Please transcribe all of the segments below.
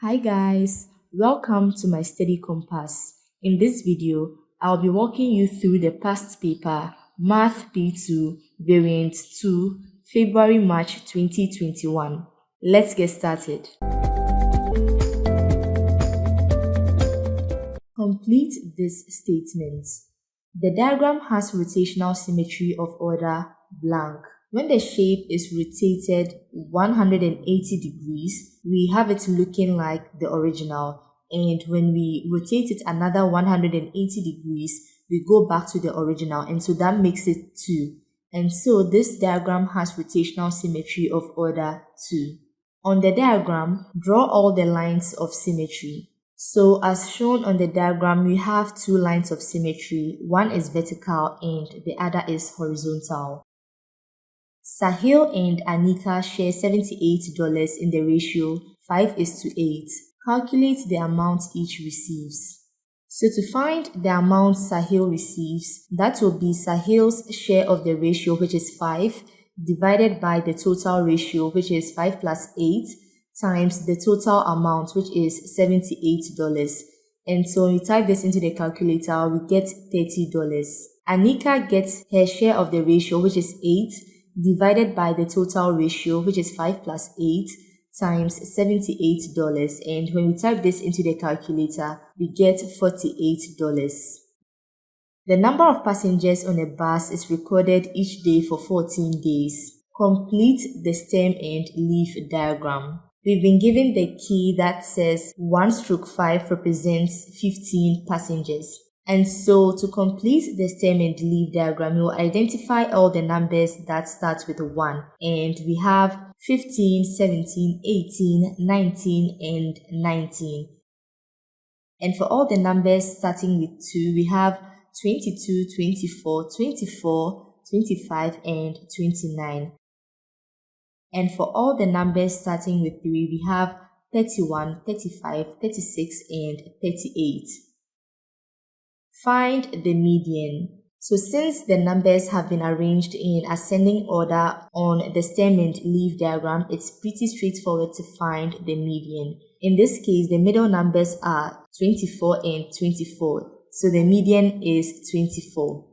Hi guys, welcome to my study compass. In this video, I'll be walking you through the past paper, Math P2, Variant 2, February March 2021. Let's get started. Complete this statement. The diagram has rotational symmetry of order blank. When the shape is rotated 180 degrees, we have it looking like the original. And when we rotate it another 180 degrees, we go back to the original. And so that makes it 2. And so this diagram has rotational symmetry of order 2. On the diagram, draw all the lines of symmetry. So as shown on the diagram, we have two lines of symmetry. One is vertical and the other is horizontal. Sahil and Anika share $78 in the ratio 5:8. Calculate the amount each receives. So to find the amount Sahil receives, that will be Sahil's share of the ratio, which is 5, divided by the total ratio, which is 5 plus 8, times the total amount, which is $78. And so when we type this into the calculator, we get $30. Anika gets her share of the ratio, which is 8, divided by the total ratio, which is 5 plus 8, times $78. And when we type this into the calculator, we get $48. The number of passengers on a bus is recorded each day for 14 days. Complete the stem and leaf diagram. We've been given the key that says 1/5 represents 15 passengers. And so to complete the stem and leaf diagram, we'll identify all the numbers that start with 1. And we have 15, 17, 18, 19, and 19. And for all the numbers starting with 2, we have 22, 24, 24, 25, and 29. And for all the numbers starting with 3, we have 31, 35, 36, and 38. Find the median. So since the numbers have been arranged in ascending order on the stem and leaf diagram, it's pretty straightforward to find the median. In this case, the middle numbers are 24 and 24. So the median is 24.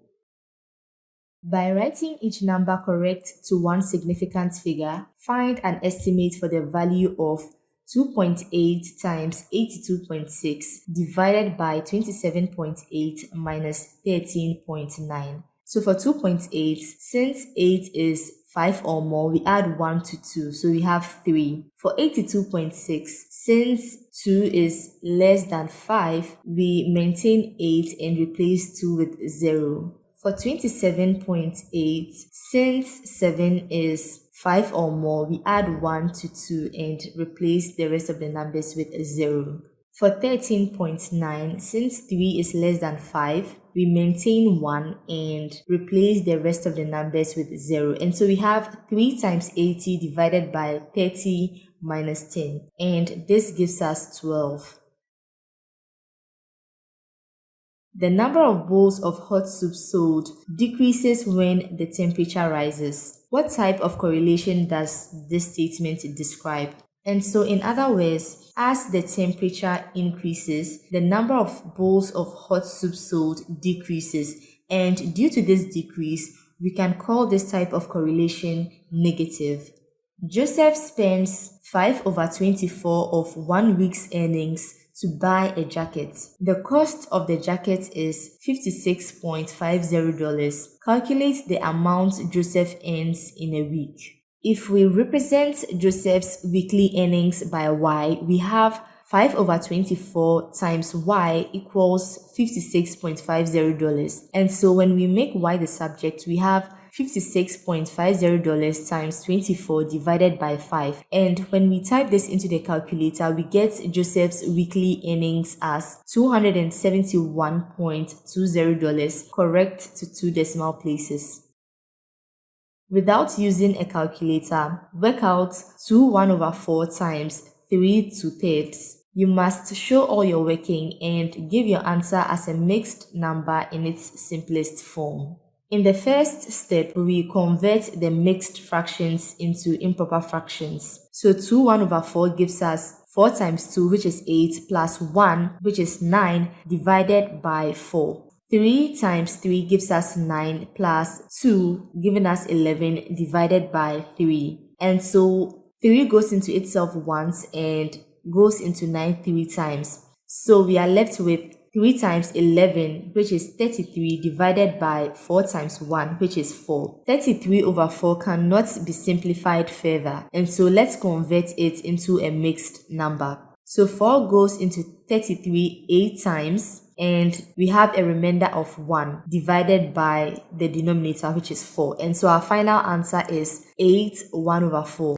By writing each number correct to one significant figure, find an estimate for the value of 2.8 times 82.6 divided by 27.8 minus 13.9. So for 2.8, since 8 is 5 or more, we add 1 to 2, so we have 3. For 82.6, since 2 is less than 5, we maintain 8 and replace 2 with 0. For 27.8, since 7 is 5 or more, we add 1 to 2 and replace the rest of the numbers with 0. For 13.9, since 3 is less than 5, we maintain 1 and replace the rest of the numbers with 0. And so we have 3 times 80 divided by 30 minus 10. And this gives us 12. The number of bowls of hot soup sold decreases when the temperature rises. What type of correlation does this statement describe? And so in other words, as the temperature increases, the number of bowls of hot soup sold decreases. And due to this decrease, we can call this type of correlation negative. Joseph spends 5/24 of 1 week's earnings to buy a jacket. The cost of the jacket is $56.50. Calculate the amount Joseph earns in a week. If we represent Joseph's weekly earnings by Y, we have 5/24 times Y equals $56.50. And so when we make Y the subject, we have $56.50 times 24 divided by 5. And when we type this into the calculator, we get Joseph's weekly earnings as $271.20, correct to 2 decimal places. Without using a calculator, work out 2/1/4 times 3/2. You must show all your working and give your answer as a mixed number in its simplest form. In the first step, we convert the mixed fractions into improper fractions. So 2/1/4 gives us 4 times 2, which is 8, plus 1, which is 9, divided by 4. 3 times 3 gives us 9, plus 2, giving us 11, divided by 3. And so 3 goes into itself once and goes into 9 3 times. So we are left with 3 times 11, which is 33, divided by 4 times 1, which is 4. 33 over 4 cannot be simplified further, and so let's convert it into a mixed number. So 4 goes into 33 8 times, and we have a remainder of 1 divided by the denominator, which is 4. And so our final answer is 8 1 over 4.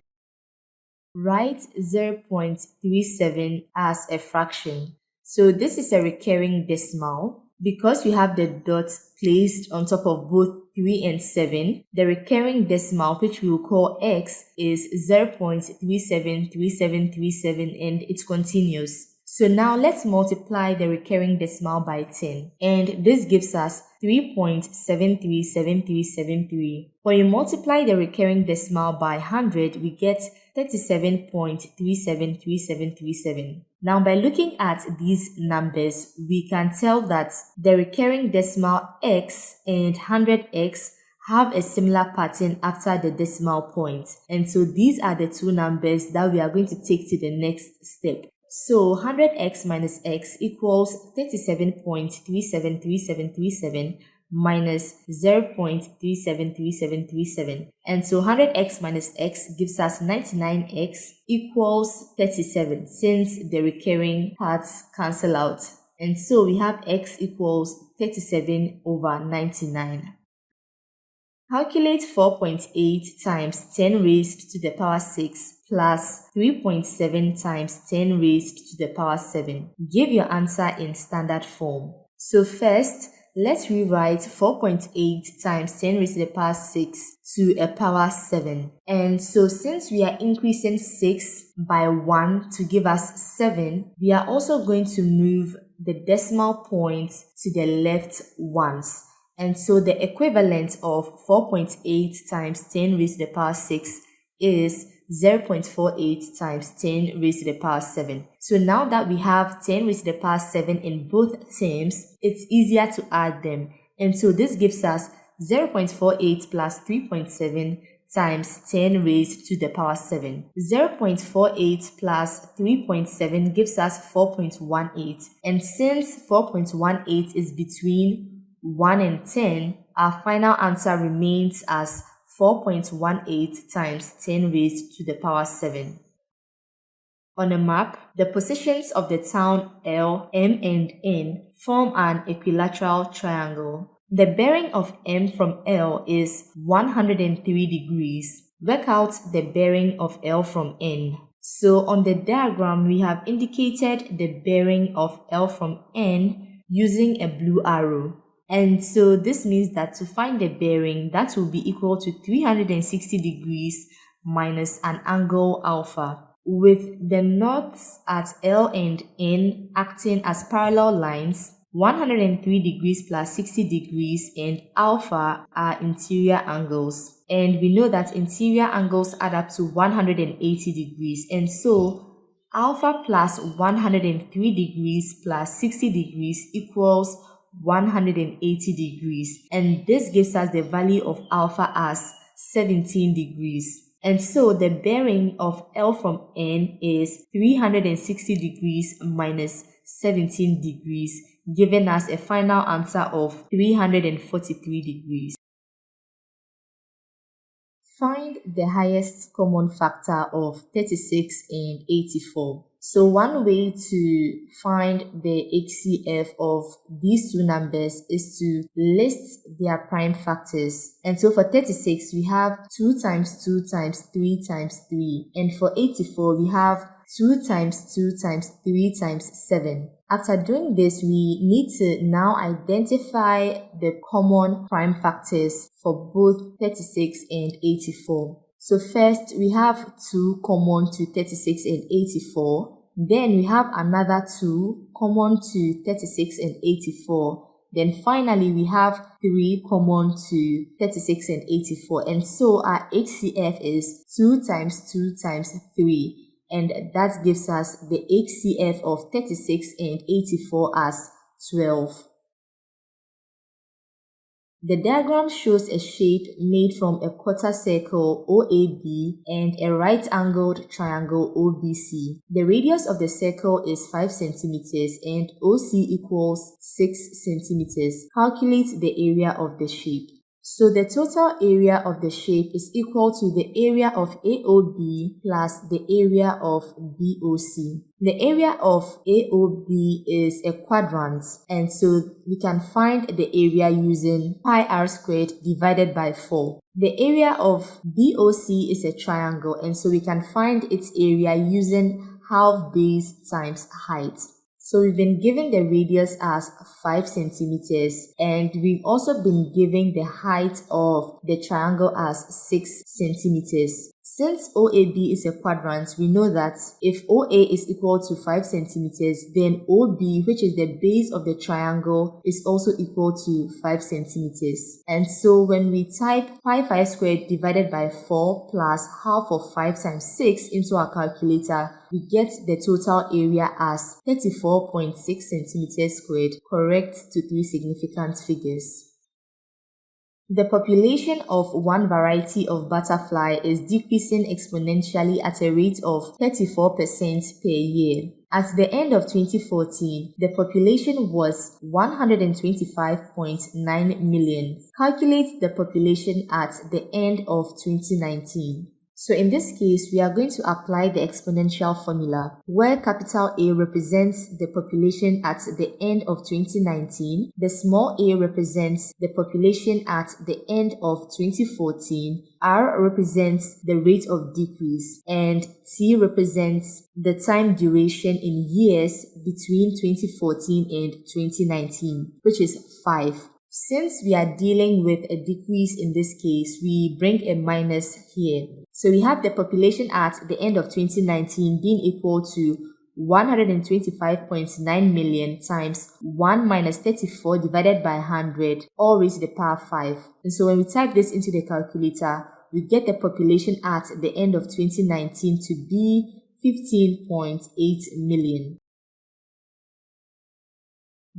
Write 0.37 as a fraction. So this is a recurring decimal. Because we have the dots placed on top of both 3 and 7, the recurring decimal, which we will call x, is 0.373737, and it continues. So now let's multiply the recurring decimal by 10, and this gives us 3.737373. When you multiply the recurring decimal by 100, we get 37.373737. Now, by looking at these numbers, we can tell that the recurring decimal x and 100x have a similar pattern after the decimal point. And so these are the two numbers that we are going to take to the next step. So 100x minus x equals 37.373737 minus 0.373737. And so 100x minus x gives us 99x equals 37, since the recurring parts cancel out. And so we have x equals 37 over 99. Calculate 4.8 times 10 raised to the power 6 plus 3.7 times 10 raised to the power 7. Give your answer in standard form. So first, let's rewrite 4.8 times 10 raised to the power 6 to a power 7. And so since we are increasing 6 by 1 to give us 7, we are also going to move the decimal point to the left once. And so the equivalent of 4.8 times 10 raised to the power 6 is 0.48 times 10 raised to the power 7. So now that we have 10 raised to the power 7 in both terms, it's easier to add them. And so this gives us 0.48 plus 3.7 times 10 raised to the power 7. 0.48 plus 3.7 gives us 4.18. And since 4.18 is between 1 and 10, our final answer remains as 4.18 times 10 raised to the power 7. On a map, the positions of the town L, M, and N form an equilateral triangle. The bearing of M from L is 103 degrees. Work out the bearing of L from N. So on the diagram, we have indicated the bearing of L from N using a blue arrow. And so this means that to find the bearing, that will be equal to 360 degrees minus an angle alpha, with the knots at L and N acting as parallel lines. 103 degrees plus 60 degrees and alpha are interior angles. And we know that interior angles add up to 180 degrees. And so alpha plus 103 degrees plus 60 degrees equals 180 degrees, and this gives us the value of alpha as 17 degrees. And so the bearing of L from N is 360 degrees minus 17 degrees, giving us a final answer of 343 degrees. Find the highest common factor of 36 and 84. So one way to find the HCF of these two numbers is to list their prime factors. And so for 36, we have 2 times 2 times 3 times 3. And for 84, we have 2 times 2 times 3 times 7. After doing this, we need to now identify the common prime factors for both 36 and 84. So first, we have 2 common to 36 and 84. Then we have another 2 common to 36 and 84. Then finally, we have 3 common to 36 and 84. And so our HCF is 2 times 2 times 3. and that gives us the HCF of 36 and 84 as 12. The diagram shows a shape made from a quarter circle OAB and a right-angled triangle OBC. The radius of the circle is 5 centimeters and OC equals 6 centimeters. Calculate the area of the shape. So the total area of the shape is equal to the area of AOB plus the area of BOC. The area of AOB is a quadrant, and so we can find the area using pi r squared divided by 4. The area of BOC is a triangle, and so we can find its area using half base times height. So we've been given the radius as 5 centimeters, and we've also been given the height of the triangle as 6 centimeters. Since OAB is a quadrant, we know that if OA is equal to 5 centimeters, then OB, which is the base of the triangle, is also equal to 5 centimeters. And so when we type pi 5 squared divided by 4 plus half of 5 times 6 into our calculator, we get the total area as 34.6 centimeters squared, correct to 3 significant figures. The population of one variety of butterfly is decreasing exponentially at a rate of 34% per year. At the end of 2014, the population was 125.9 million. Calculate the population at the end of 2019. So in this case, we are going to apply the exponential formula, where capital A represents the population at the end of 2019, the small a represents the population at the end of 2014, R represents the rate of decrease, and T represents the time duration in years between 2014 and 2019, which is 5. Since we are dealing with a decrease in this case, we bring a minus here. So we have the population at the end of 2019 being equal to 125.9 million times 1 minus 34 divided by 100, all raised to the power 5. And so when we type this into the calculator, we get the population at the end of 2019 to be 15.8 million.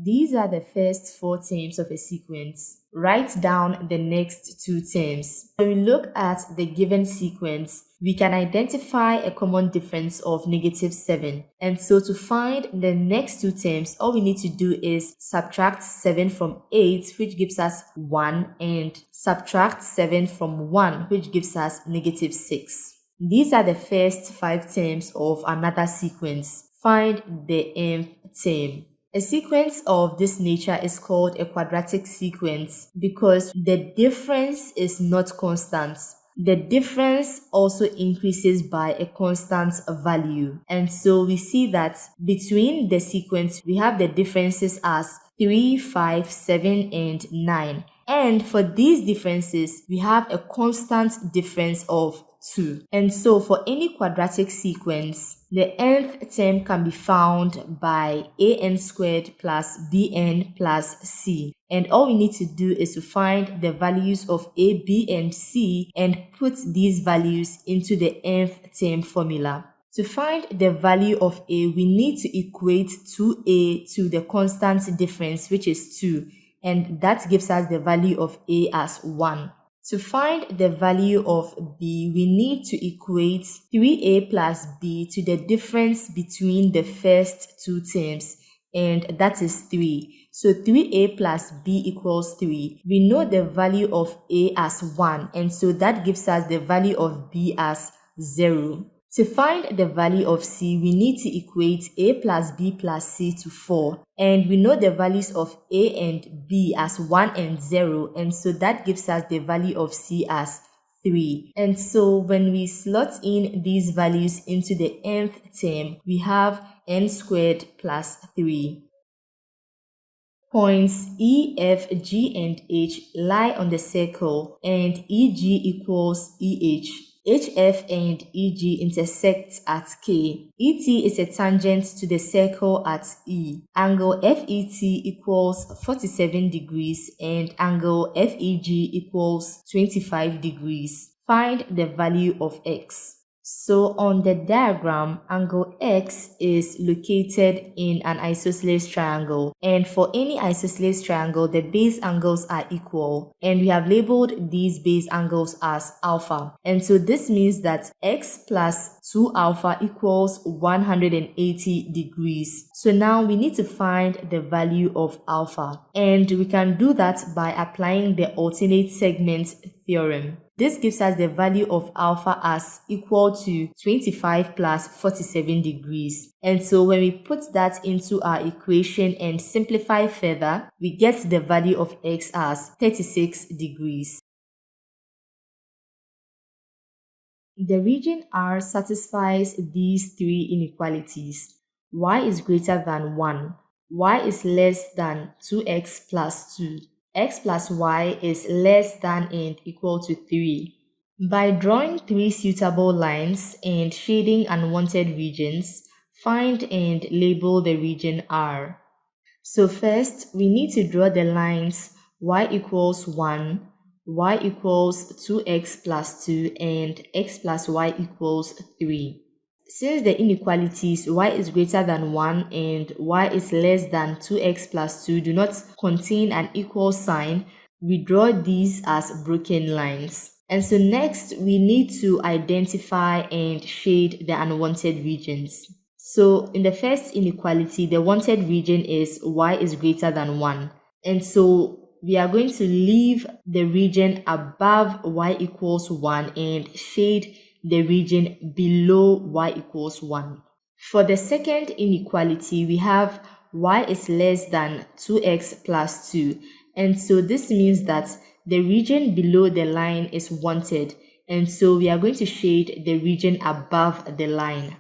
These are the first 4 terms of a sequence. Write down the next 2 terms. When we look at the given sequence, we can identify a common difference of -7. And so to find the next 2 terms, all we need to do is subtract 7 from 8, which gives us 1, and subtract 7 from 1, which gives us -6. These are the first 5 terms of another sequence. Find the nth term. A sequence of this nature is called a quadratic sequence because the difference is not constant. The difference also increases by a constant value. And so we see that between the sequence, we have the differences as 3, 5, 7, and 9. And for these differences, we have a constant difference of 2. And so for any quadratic sequence, the nth term can be found by an squared plus bn plus c. And all we need to do is to find the values of a, b, and c and put these values into the nth term formula. To find the value of a, we need to equate 2a to the constant difference, which is 2. And that gives us the value of a as 1. To find the value of b, we need to equate 3a plus b to the difference between the first 2 terms, and that is 3. So 3a plus b equals 3. We know the value of a as 1, and so that gives us the value of b as 0. To find the value of c, we need to equate a plus b plus c to 4. And we know the values of a and b as 1 and 0. And so that gives us the value of c as 3. And so when we slot in these values into the nth term, we have n squared plus 3. Points E, F, G, and H lie on the circle, and EG equals EH. HF and EG intersect at K. ET is a tangent to the circle at E. Angle FET equals 47 degrees and angle FEG equals 25 degrees. Find the value of X. So on the diagram, angle X is located in an isosceles triangle, and for any isosceles triangle, the base angles are equal, and we have labeled these base angles as alpha. And so this means that X plus 2 alpha equals 180 degrees. So now we need to find the value of alpha, and we can do that by applying the alternate segment theorem. This gives us the value of alpha as equal to 25 plus 47 degrees. And so when we put that into our equation and simplify further, we get the value of x as 36 degrees. The region R satisfies these three inequalities. Y is greater than 1. Y is less than 2x plus 2. X plus y is less than and equal to 3. By drawing three suitable lines and shading unwanted regions, find and label the region R. So first, we need to draw the lines y equals 1, y equals 2x plus 2, and x plus y equals 3. Since the inequalities y is greater than 1 and y is less than 2x plus 2 do not contain an equal sign, we draw these as broken lines. And so next, we need to identify and shade the unwanted regions. So in the first inequality, the wanted region is y is greater than 1. And so we are going to leave the region above y equals 1 and shade the region below y equals 1. For the second inequality, we have y is less than 2x plus 2. And so this means that the region below the line is wanted. And so we are going to shade the region above the line.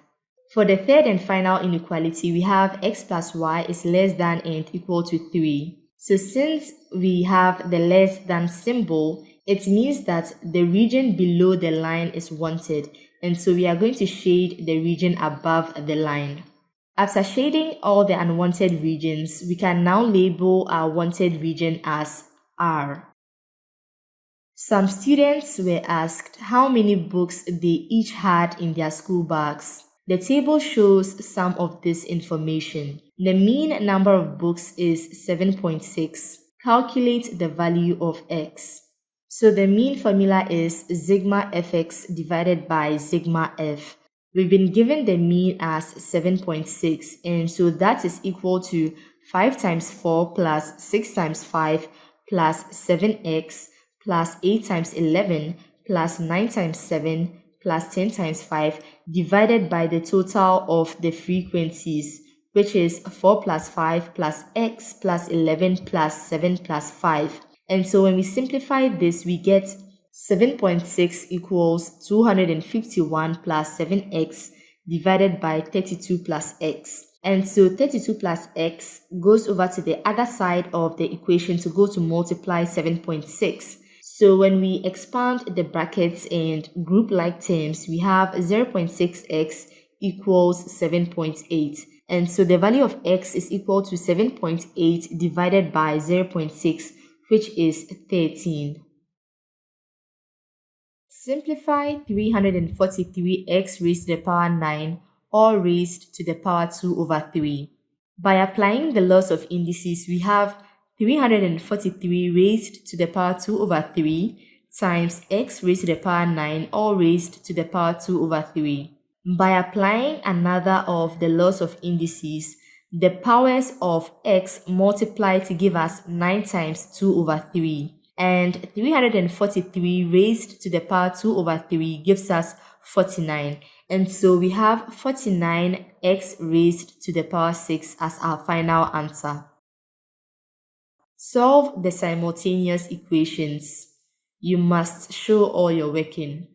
For the third and final inequality, we have x plus y is less than and equal to 3. So since we have the less than symbol, it means that the region below the line is wanted, and so we are going to shade the region above the line. After shading all the unwanted regions, we can now label our wanted region as R. Some students were asked how many books they each had in their school bags. The table shows some of this information. The mean number of books is 7.6. Calculate the value of x. So the mean formula is sigma fx divided by sigma f. We've been given the mean as 7.6, and so that is equal to 5 times 4 plus 6 times 5 plus 7x plus 8 times 11 plus 9 times 7 plus 10 times 5 divided by the total of the frequencies, which is 4 plus 5 plus x plus 11 plus 7 plus 5. And so when we simplify this, we get 7.6 equals 251 plus 7x divided by 32 plus x. And so 32 plus x goes over to the other side of the equation to go to multiply 7.6. So when we expand the brackets and group like terms, we have 0.6x equals 7.8. And so the value of x is equal to 7.8 divided by 0.6, which is 13. Simplify 343x raised to the power 9 or raised to the power 2 over 3. By applying the laws of indices, we have 343 raised to the power 2 over 3 times x raised to the power 9 or raised to the power 2 over 3. By applying another of the laws of indices, the powers of x multiply to give us 9 times 2 over 3. And 343 raised to the power 2 over 3 gives us 49. And so we have 49x raised to the power 6 as our final answer. Solve the simultaneous equations. You must show all your working.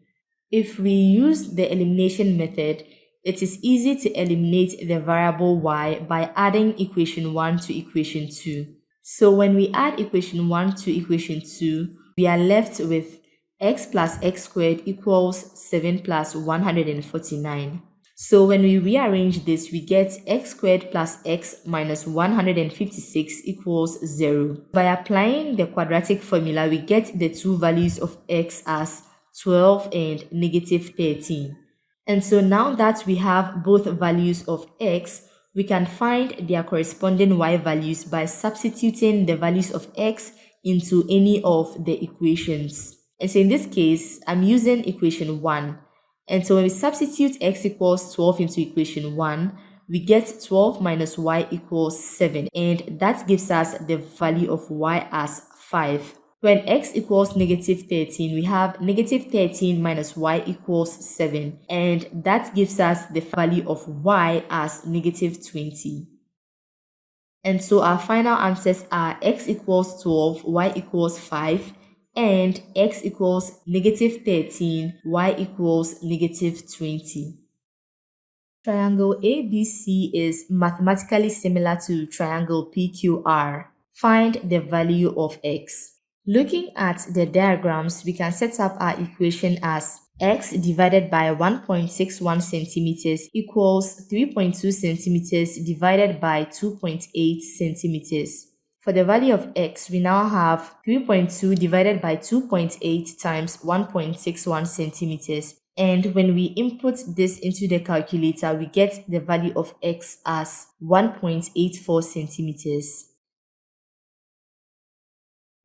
If we use the elimination method, it is easy to eliminate the variable y by adding equation 1 to equation 2. So when we add equation 1 to equation 2, we are left with x plus x squared equals 7 plus 149. So when we rearrange this, we get x squared plus x minus 156 equals 0. By applying the quadratic formula, we get the two values of x as 12 and negative 13. And so now that we have both values of x, we can find their corresponding y values by substituting the values of x into any of the equations. And so in this case, I'm using equation 1. And so when we substitute x equals 12 into equation 1, we get 12 minus y equals 7. And that gives us the value of y as 5. When x equals negative 13, we have negative 13 minus y equals 7. And that gives us the value of y as negative 20. And so our final answers are x equals 12, y equals 5, and x equals negative 13, y equals negative 20. Triangle ABC is mathematically similar to triangle PQR. Find the value of x. Looking at the diagrams, we can set up our equation as x divided by 1.61 centimeters equals 3.2 centimeters divided by 2.8 centimeters. For the value of x, we now have 3.2 divided by 2.8 times 1.61 centimeters. And when we input this into the calculator, we get the value of x as 1.84 centimeters.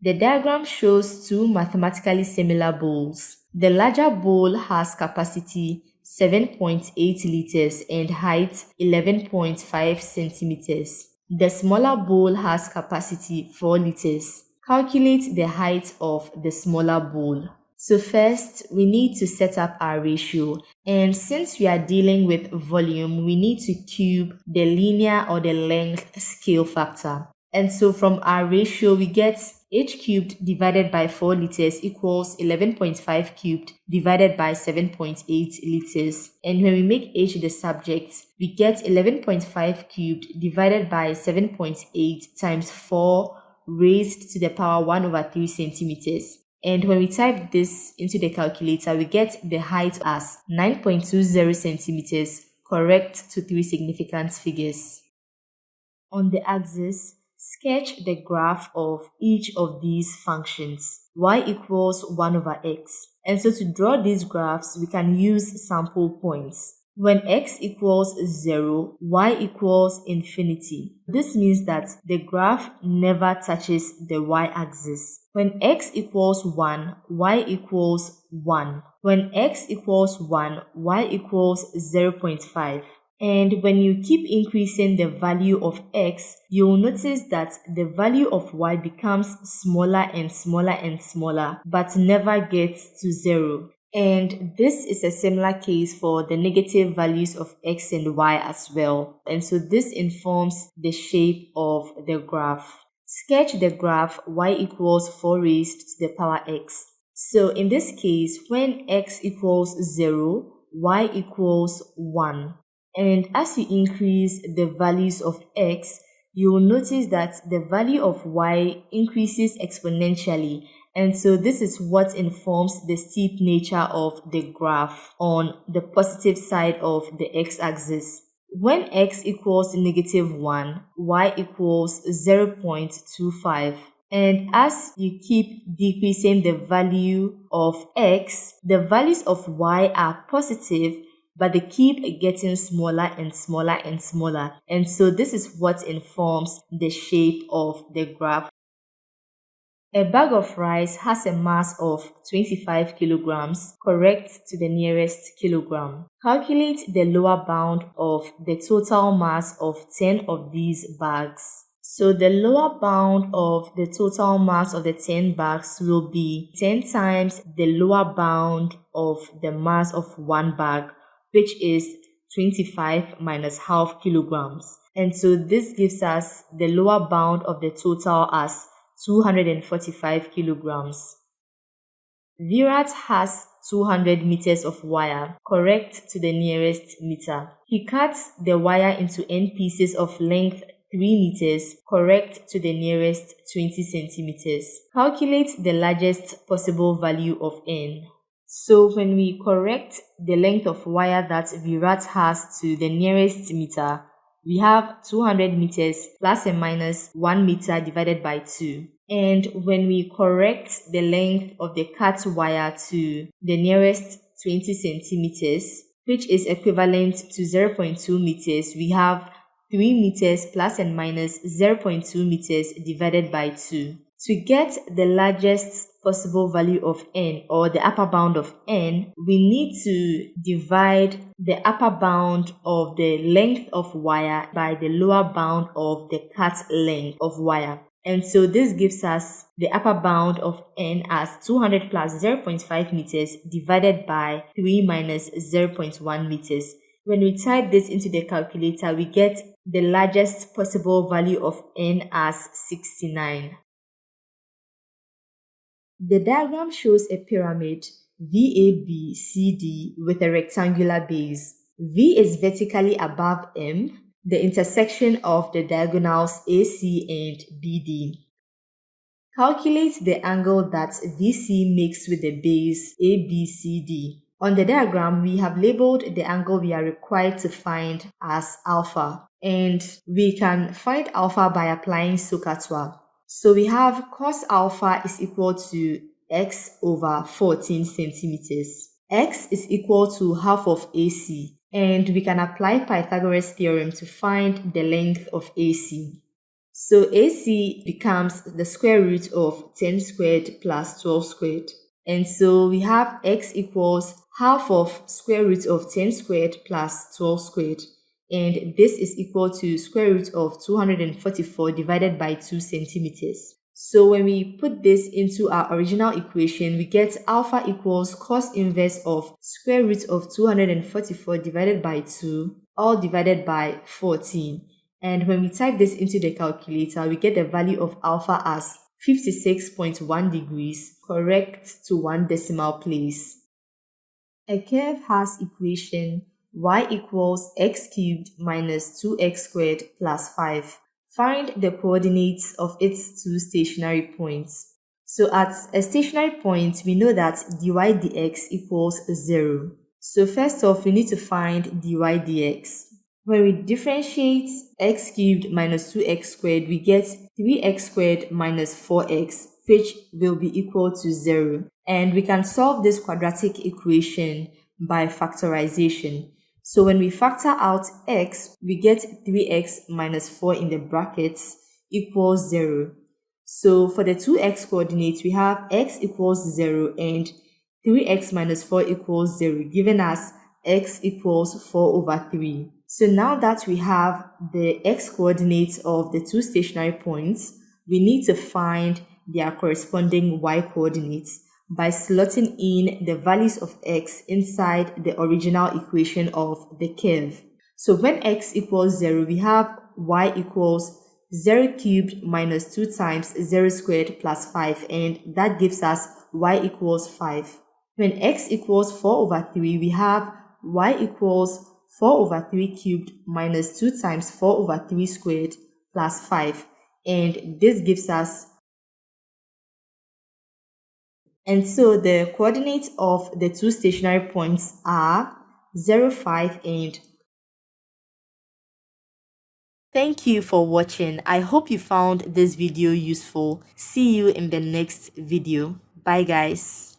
The diagram shows two mathematically similar bowls. The larger bowl has capacity 7.8 liters and height 11.5 centimeters. The smaller bowl has capacity 4 liters. Calculate the height of the smaller bowl. So first, we need to set up our ratio. And since we are dealing with volume, we need to cube the linear or the length scale factor. And so from our ratio, we get h cubed divided by 4 liters equals 11.5 cubed divided by 7.8 liters. And when we make h the subject, we get 11.5 cubed divided by 7.8 times 4 raised to the power 1 over 3 centimeters. And when we type this into the calculator, we get the height as 9.20 centimeters, correct to 3 significant figures. On the axis, sketch the graph of each of these functions. Y equals 1 over x. And so to draw these graphs, we can use sample points. When x equals 0, y equals infinity. This means that the graph never touches the y-axis. When x equals 1, y equals 1. When x equals 1, y equals 0.5. And when you keep increasing the value of x, you'll notice that the value of y becomes smaller and smaller and smaller, but never gets to 0. And this is a similar case for the negative values of x and y as well. And so this informs the shape of the graph. Sketch the graph y equals 4 raised to the power x. So in this case, when x equals 0, y equals 1. And as you increase the values of x, you will notice that the value of y increases exponentially. And so this is what informs the steep nature of the graph on the positive side of the x-axis. When x equals negative 1, y equals 0.25. And as you keep decreasing the value of x, the values of y are positive, but they keep getting smaller and smaller and smaller. And so this is what informs the shape of the graph. A bag of rice has a mass of 25 kilograms, correct to the nearest kilogram. Calculate the lower bound of the total mass of 10 of these bags. So the lower bound of the total mass of the 10 bags will be 10 times the lower bound of the mass of one bag, which is 25 minus half kilograms. And so this gives us the lower bound of the total as 245 kilograms. Virat has 200 meters of wire, correct to the nearest meter. He cuts the wire into n pieces of length 3 meters, correct to the nearest 20 centimeters. Calculate the largest possible value of n. So when we correct the length of wire that Virat has to the nearest meter, we have 200 meters plus and minus 1 meter divided by 2. And when we correct the length of the cut wire to the nearest 20 centimeters, which is equivalent to 0.2 meters, we have 3 meters plus and minus 0.2 meters divided by 2. To get the largest possible value of n, or the upper bound of n, we need to divide the upper bound of the length of wire by the lower bound of the cut length of wire. And so this gives us the upper bound of n as 200 plus 0.5 meters divided by 3 minus 0.1 meters. When we type this into the calculator, we get the largest possible value of n as 69. The diagram shows a pyramid VABCD with a rectangular base. V is vertically above M, the intersection of the diagonals AC and BD. Calculate the angle that VC makes with the base ABCD. On the diagram, we have labeled the angle we are required to find as alpha, and we can find alpha by applying SOHCAHTOA. So we have cos alpha is equal to x over 14 centimeters. X is equal to half of AC, and we can apply Pythagoras theorem to find the length of AC. So AC becomes the square root of 10 squared plus 12 squared. And so we have x equals half of square root of 10 squared plus 12 squared. And this is equal to square root of 244 divided by 2 centimeters. So when we put this into our original equation, we get alpha equals cos inverse of square root of 244 divided by 2, all divided by 14. And when we type this into the calculator, we get the value of alpha as 56.1 degrees, correct to 1 decimal place. A curve has equation y equals x cubed minus 2x squared plus 5. Find the coordinates of its two stationary points. So at a stationary point, we know that dy dx equals 0. So first off, we need to find dy dx. When we differentiate x cubed minus 2x squared, we get 3x squared minus 4x, which will be equal to 0. And we can solve this quadratic equation by factorization. So when we factor out x, we get 3x minus 4 in the brackets equals 0. So for the 2x coordinates, we have x equals 0 and 3x minus 4 equals 0, giving us x equals 4 over 3. So now that we have the x coordinates of the two stationary points, we need to find their corresponding y coordinates by slotting in the values of x inside the original equation of the curve. So when x equals 0, we have y equals 0 cubed minus 2 times 0 squared plus 5, and that gives us y equals 5. When x equals 4 over 3, we have y equals 4 over 3 cubed minus 2 times 4 over 3 squared plus 5, and this gives us. And so the coordinates of the two stationary points are 0, 5, and. Thank you for watching. I hope you found this video useful. See you in the next video. Bye guys.